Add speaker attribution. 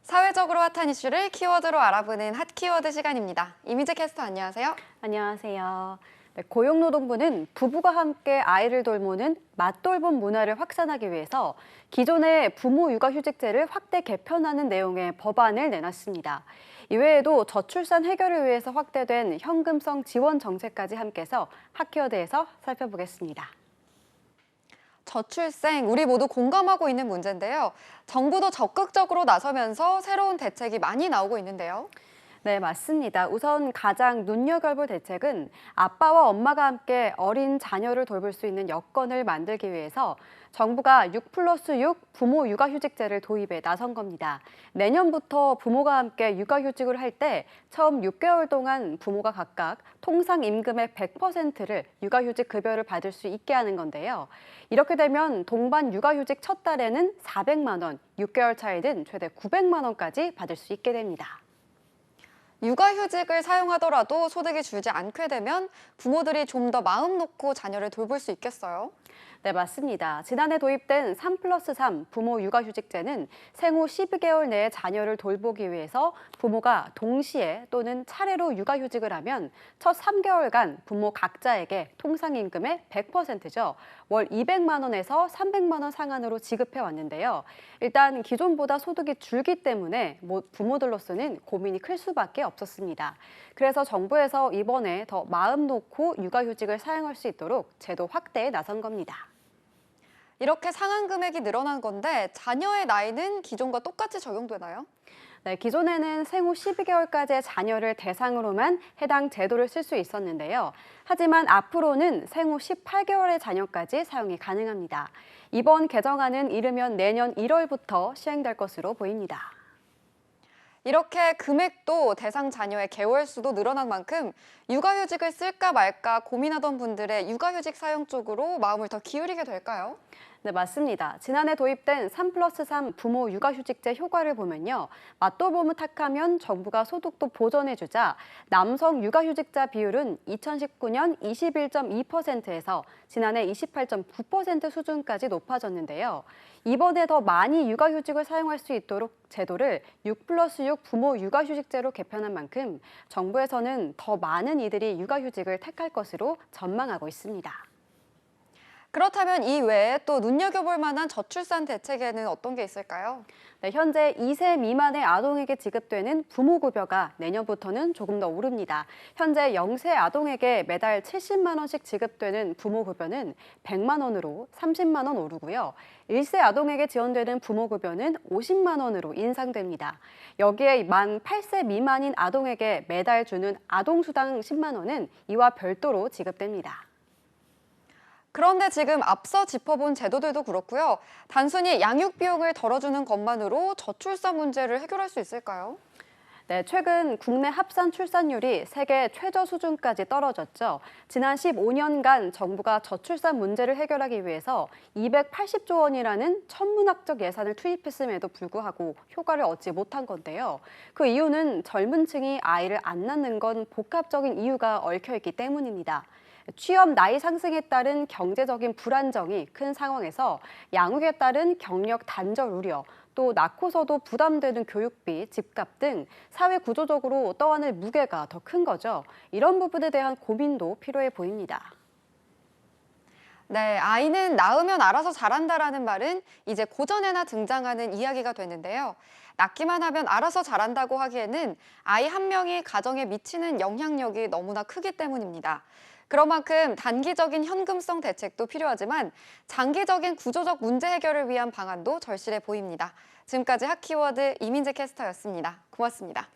Speaker 1: 사회적으로 핫한 이슈를 키워드로 알아보는 핫 키워드 시간입니다. 이민재 캐스터 안녕하세요.
Speaker 2: 안녕하세요. 네, 고용노동부는 부부가 함께 아이를 돌보는 맞돌봄 문화를 확산하기 위해서 기존의 부모 육아휴직제를 확대 개편하는 내용의 법안을 내놨습니다. 이외에도 저출산 해결을 위해서 확대된 현금성 지원 정책까지 함께해서 핫키워드에서 살펴보겠습니다.
Speaker 1: 저출생, 우리 모두 공감하고 있는 문제인데요. 정부도 적극적으로 나서면서 새로운 대책이 많이 나오고 있는데요.
Speaker 2: 네, 맞습니다. 우선 가장 눈여겨볼 대책은 아빠와 엄마가 함께 어린 자녀를 돌볼 수 있는 여건을 만들기 위해서 정부가 6+6 부모 육아휴직제를 도입에 나선 겁니다. 내년부터 부모가 함께 육아휴직을 할 때 처음 6개월 동안 부모가 각각 통상 임금의 100%를 육아휴직 급여를 받을 수 있게 하는 건데요. 이렇게 되면 동반 육아휴직 첫 달에는 400만 원, 6개월 차이든 최대 900만 원까지 받을 수 있게 됩니다.
Speaker 1: 육아휴직을 사용하더라도 소득이 줄지 않게 되면 부모들이 좀 더 마음 놓고 자녀를 돌볼 수 있겠어요?
Speaker 2: 네, 맞습니다. 지난해 도입된 3+3 부모 육아휴직제는 생후 12개월 내에 자녀를 돌보기 위해서 부모가 동시에 또는 차례로 육아휴직을 하면 첫 3개월간 부모 각자에게 통상임금의 100%죠. 월 200만 원에서 300만 원 상한으로 지급해 왔는데요. 일단 기존보다 소득이 줄기 때문에 부모들로서는 고민이 클 수밖에 없었습니다. 그래서 정부에서 이번에 더 마음 놓고 육아휴직을 사용할 수 있도록 제도 확대에 나선 겁니다.
Speaker 1: 이렇게 상한 금액이 늘어난 건데 자녀의 나이는 기존과 똑같이 적용되나요?
Speaker 2: 네, 기존에는 생후 12개월까지의 자녀를 대상으로만 해당 제도를 쓸 수 있었는데요. 하지만 앞으로는 생후 18개월의 자녀까지 사용이 가능합니다. 이번 개정안은 이르면 내년 1월부터 시행될 것으로 보입니다.
Speaker 1: 이렇게 금액도 대상 자녀의 개월 수도 늘어난 만큼 육아휴직을 쓸까 말까 고민하던 분들의 육아휴직 사용 쪽으로 마음을 더 기울이게 될까요?
Speaker 2: 네, 맞습니다. 지난해 도입된 3+3 부모 육아휴직제 효과를 보면요. 맞돌봄을 택하면 정부가 소득도 보전해주자 남성 육아휴직자 비율은 2019년 21.2%에서 지난해 28.9% 수준까지 높아졌는데요. 이번에 더 많이 육아휴직을 사용할 수 있도록 제도를 6+6 부모 육아휴직제로 개편한 만큼 정부에서는 더 많은 이들이 육아휴직을 택할 것으로 전망하고 있습니다.
Speaker 1: 그렇다면 이 외에 또 눈여겨볼 만한 저출산 대책에는 어떤 게 있을까요?
Speaker 2: 네, 현재 2세 미만의 아동에게 지급되는 부모급여가 내년부터는 조금 더 오릅니다. 현재 0세 아동에게 매달 70만 원씩 지급되는 부모급여는 100만 원으로 30만 원 오르고요. 1세 아동에게 지원되는 부모급여는 50만 원으로 인상됩니다. 여기에 만 8세 미만인 아동에게 매달 주는 아동수당 10만 원은 이와 별도로 지급됩니다.
Speaker 1: 그런데 지금 앞서 짚어본 제도들도 그렇고요. 단순히 양육 비용을 덜어주는 것만으로 저출산 문제를 해결할 수 있을까요?
Speaker 2: 네, 최근 국내 합산 출산율이 세계 최저 수준까지 떨어졌죠. 지난 15년간 정부가 저출산 문제를 해결하기 위해서 280조 원이라는 천문학적 예산을 투입했음에도 불구하고 효과를 얻지 못한 건데요. 그 이유는 젊은 층이 아이를 안 낳는 건 복합적인 이유가 얽혀있기 때문입니다. 취업 나이 상승에 따른 경제적인 불안정이 큰 상황에서 양육에 따른 경력 단절 우려, 또 낳고서도 부담되는 교육비, 집값 등 사회 구조적으로 떠안을 무게가 더 큰 거죠. 이런 부분에 대한 고민도 필요해 보입니다.
Speaker 1: 네, 아이는 낳으면 알아서 자란다라는 말은 이제 고전에나 등장하는 이야기가 됐는데요. 낳기만 하면 알아서 자란다고 하기에는 아이 한 명이 가정에 미치는 영향력이 너무나 크기 때문입니다. 그런 만큼 단기적인 현금성 대책도 필요하지만 장기적인 구조적 문제 해결을 위한 방안도 절실해 보입니다. 지금까지 핫키워드 이민재 캐스터였습니다. 고맙습니다.